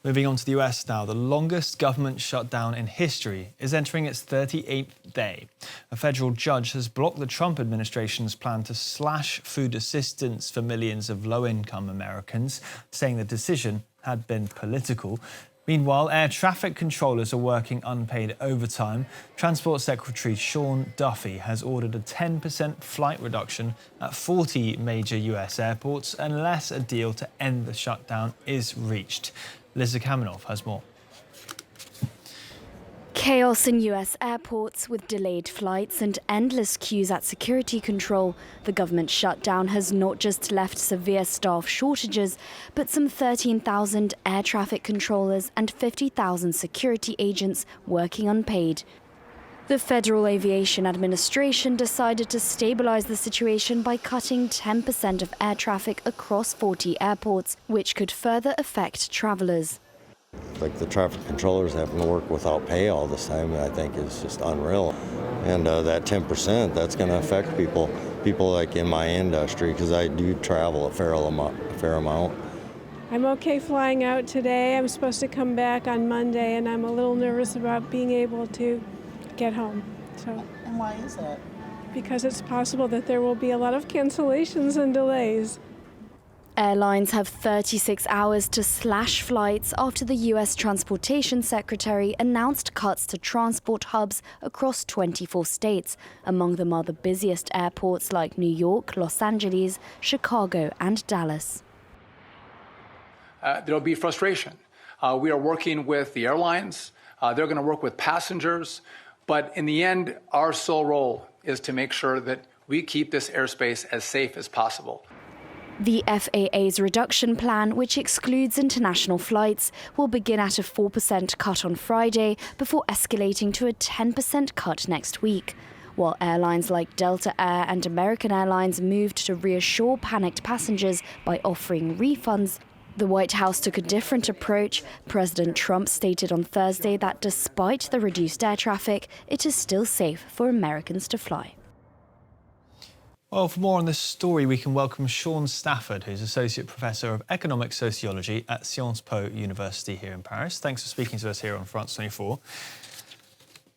Moving on to the US now, the longest government shutdown in history is entering its 38th day. A federal judge has blocked the Trump administration's plan to slash food assistance for millions of low-income Americans, saying the decision had been political. Meanwhile, air traffic controllers are working unpaid overtime. Transport Secretary Sean Duffy has ordered a 10% flight reduction at 40 major US airports unless a deal to end the shutdown is reached. Liza Kaminoff has more. Chaos in US airports with delayed flights and endless queues at security control. The government shutdown has not just left severe staff shortages, but some 13,000 air traffic controllers and 50,000 security agents working unpaid. The Federal Aviation Administration decided to stabilize the situation by cutting 10% of air traffic across 40 airports, which could further affect travelers. Like the traffic controllers having to work without pay all this time, I think is just unreal. And that 10%, that's going to affect people like in my industry, because I do travel a fair amount. I'm okay flying out today. I'm supposed to come back on Monday, and I'm a little nervous about being able to get home. And why is that? Because it's possible that there will be a lot of cancellations and delays. Airlines have 36 hours to slash flights after the US Transportation Secretary announced cuts to transport hubs across 24 states. Among them are the busiest airports like New York, Los Angeles, Chicago, and Dallas. There'll be frustration. We are working with the airlines. They're going to work with passengers. But in the end, our sole role is to make sure that we keep this airspace as safe as possible. The FAA's reduction plan, which excludes international flights, will begin at a 4% cut on Friday before escalating to a 10% cut next week. While airlines like Delta Air and American Airlines moved to reassure panicked passengers by offering refunds, the White House took a different approach. President Trump stated on Thursday that despite the reduced air traffic, it is still safe for Americans to fly. Well, for more on this story, we can welcome Sean Safford, who's Associate Professor of Economic Sociology at Sciences Po University here in Paris. Thanks for speaking to us here on France 24.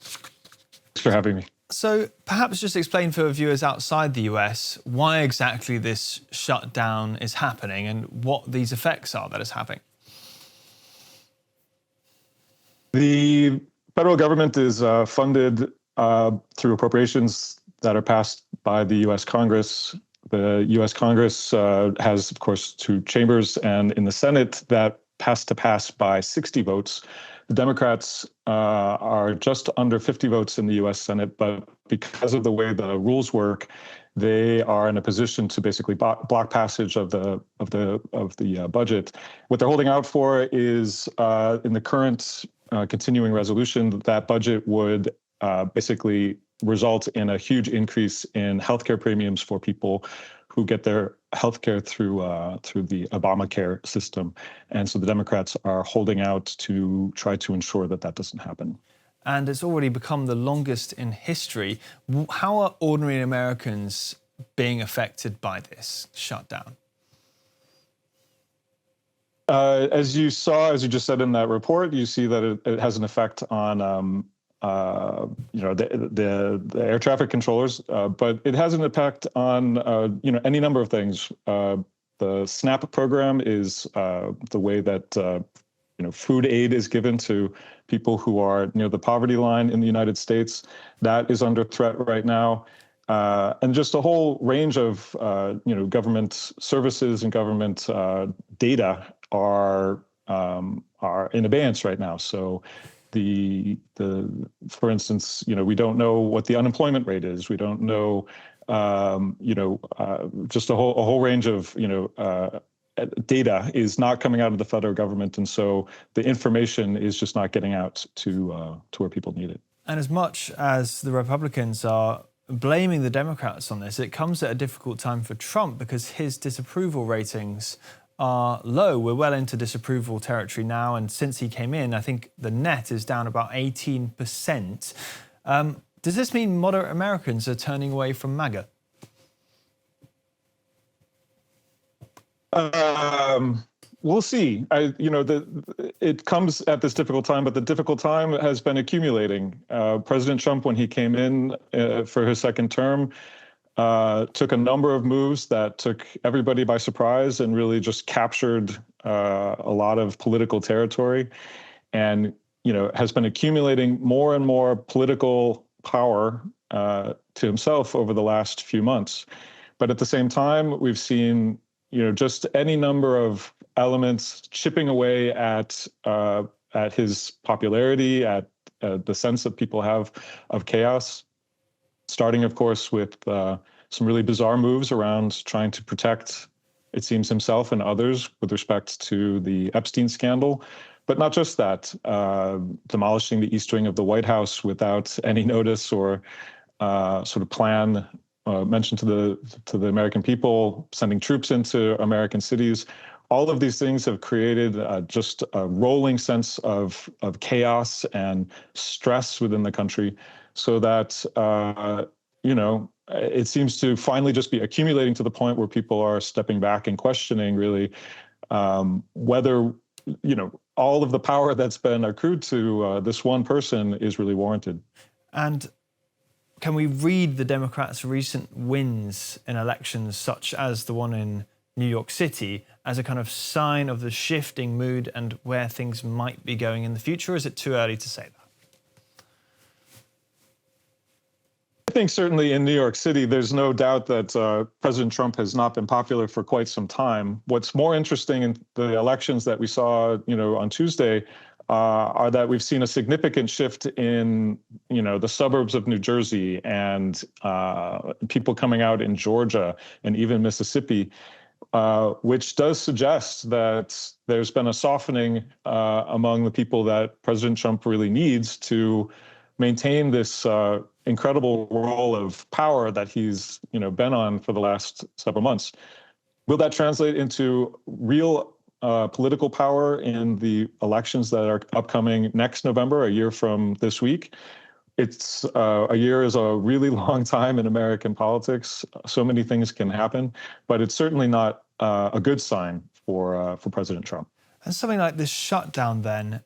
Thanks for having me. So perhaps just explain for viewers outside the US why exactly this shutdown is happening and what these effects are that it's having. The federal government is funded through appropriations that are passed by the U.S. Congress. The U.S. Congress has, of course, two chambers, and in the Senate, that has to pass by 60 votes. The Democrats are just under 50 votes in the U.S. Senate, but because of the way the rules work, they are in a position to basically block passage of the budget. What they're holding out for is in the current continuing resolution, that budget would basically result in a huge increase in healthcare premiums for people who get their healthcare through the Obamacare system. And so the Democrats are holding out to try to ensure that that doesn't happen. And it's already become the longest in history. How are ordinary Americans being affected by this shutdown? As you just said in that report, you see that it has an effect on the air traffic controllers, but it has an impact on any number of things. The SNAP program is the way that food aid is given to people who are near the poverty line in the United States. That is under threat right now, and just a whole range of government services and government data are in abeyance right now. So. For instance, we don't know what the unemployment rate is. We don't know, just a whole range of, data is not coming out of the federal government. And so the information is just not getting out to where people need it. And as much as the Republicans are blaming the Democrats on this, it comes at a difficult time for Trump because his disapproval ratings are low. We're well into disapproval territory now, and since he came in, I think the net is down about 18%. Does this mean moderate Americans are turning away from MAGA? We'll see. It comes at this difficult time, but the difficult time has been accumulating. President Trump, when he came in for his second term, took a number of moves that took everybody by surprise and really just captured a lot of political territory, and has been accumulating more and more political power to himself over the last few months. But at the same time, we've seen just any number of elements chipping away at his popularity, at the sense that people have of chaos, starting, of course, with some really bizarre moves around trying to protect, it seems, himself and others with respect to the Epstein scandal. But not just that, demolishing the East Wing of the White House without any notice or sort of plan mentioned to the American people, sending troops into American cities. All of these things have created just a rolling sense of chaos and stress within the country, so that it seems to finally just be accumulating to the point where people are stepping back and questioning really whether all of the power that's been accrued to this one person is really warranted. And can we read the Democrats' recent wins in elections, such as the one in New York City, as a kind of sign of the shifting mood and where things might be going in the future? Or is it too early to say that? I think certainly in New York City, there's no doubt that President Trump has not been popular for quite some time. What's more interesting in the elections that we saw, on Tuesday, are that we've seen a significant shift in, the suburbs of New Jersey and people coming out in Georgia and even Mississippi, which does suggest that there's been a softening among the people that President Trump really needs to maintain this incredible role of power that he's, been on for the last several months. Will that translate into real political power in the elections that are upcoming next November, a year from this week? It's a year is a really long time in American politics. So many things can happen, but it's certainly not a good sign for President Trump. And something like this shutdown, then,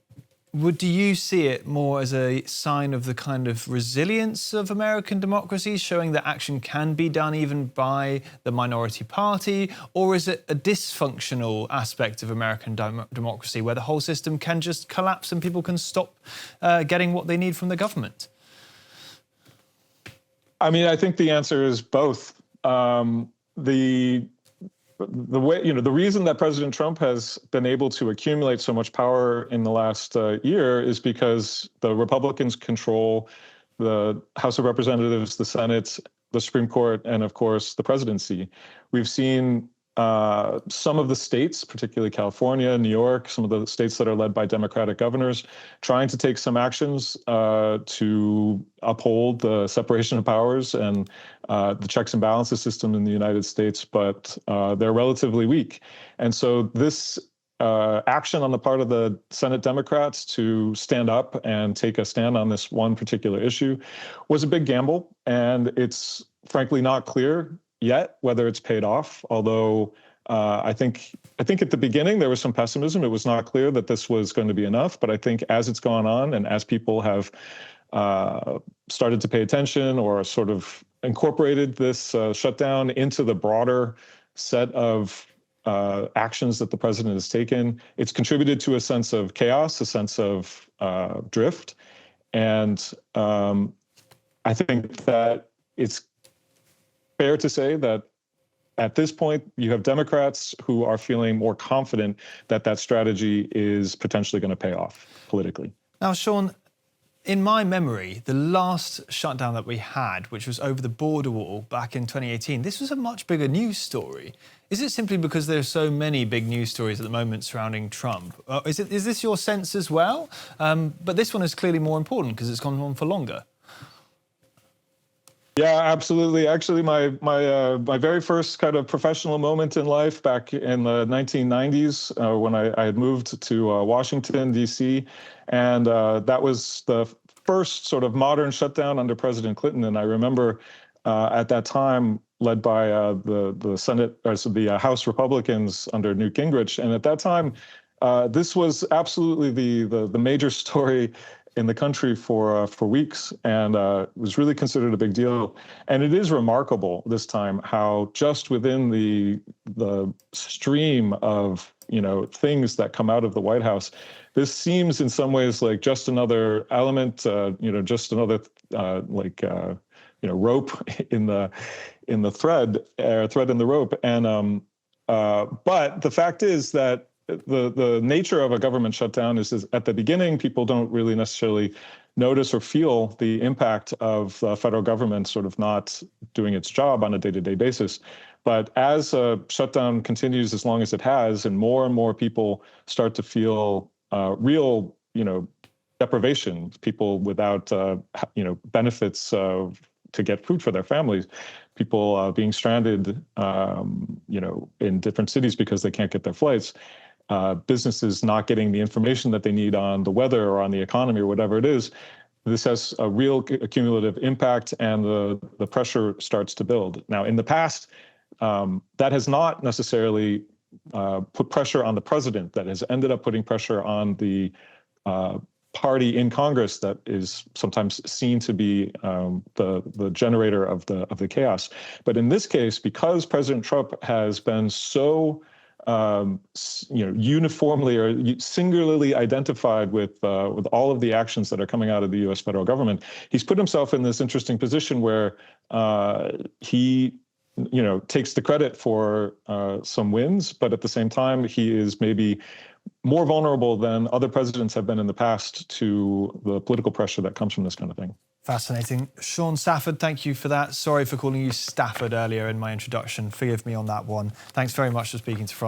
do you see it more as a sign of the kind of resilience of American democracy, showing that action can be done even by the minority party? Or is it a dysfunctional aspect of American democracy where the whole system can just collapse and people can stop getting what they need from the government? I mean, I think the answer is both. The way, the reason that President Trump has been able to accumulate so much power in the last year is because the Republicans control the House of Representatives, the Senate, the Supreme Court, and of course the presidency. We've seen some of the states, particularly California, New York, some of the states that are led by Democratic governors, trying to take some actions to uphold the separation of powers and the checks and balances system in the United States, but they're relatively weak. And so this action on the part of the Senate Democrats to stand up and take a stand on this one particular issue was a big gamble, and it's frankly not clear yet whether it's paid off, although I think at the beginning there was some pessimism. It was not clear that this was going to be enough, but I think as it's gone on and as people have started to pay attention or sort of incorporated this shutdown into the broader set of actions that the president has taken, it's contributed to a sense of chaos, a sense of drift. And I think that it's fair to say that at this point, you have Democrats who are feeling more confident that that strategy is potentially going to pay off politically. Now, Sean, in my memory, the last shutdown that we had, which was over the border wall back in 2018, this was a much bigger news story. Is it simply because there are so many big news stories at the moment surrounding Trump? Is this your sense as well? But this one is clearly more important because it's gone on for longer. Yeah, absolutely. Actually, my very first kind of professional moment in life back in the 1990s when I had moved to Washington, D.C., and that was the first sort of modern shutdown under President Clinton. And I remember at that time, led by the Senate, or so the House Republicans under Newt Gingrich. And at that time, this was absolutely the major story in the country for weeks, and was really considered a big deal. And it is remarkable this time how just within the stream of things that come out of the White House, this seems in some ways like just another element, just another rope in the thread in the rope. And but the fact is that the nature of a government shutdown is at the beginning, people don't really necessarily notice or feel the impact of the federal government sort of not doing its job on a day-to-day basis. But as a shutdown continues as long as it has, and more people start to feel real, deprivation, people without, benefits to get food for their families, people being stranded, in different cities because they can't get their flights, businesses not getting the information that they need on the weather or on the economy or whatever it is. This has a real cumulative impact, and the pressure starts to build. Now, in the past, that has not necessarily put pressure on the president. That has ended up putting pressure on the party in Congress that is sometimes seen to be the generator of the chaos. But in this case, because President Trump has been so uniformly or singularly identified with all of the actions that are coming out of the U.S. federal government, he's put himself in this interesting position where he takes the credit for some wins, but at the same time, he is maybe more vulnerable than other presidents have been in the past to the political pressure that comes from this kind of thing. Fascinating. Sean Safford, thank you for that. Sorry for calling you Stafford earlier in my introduction. Forgive me on that one. Thanks very much for speaking to France.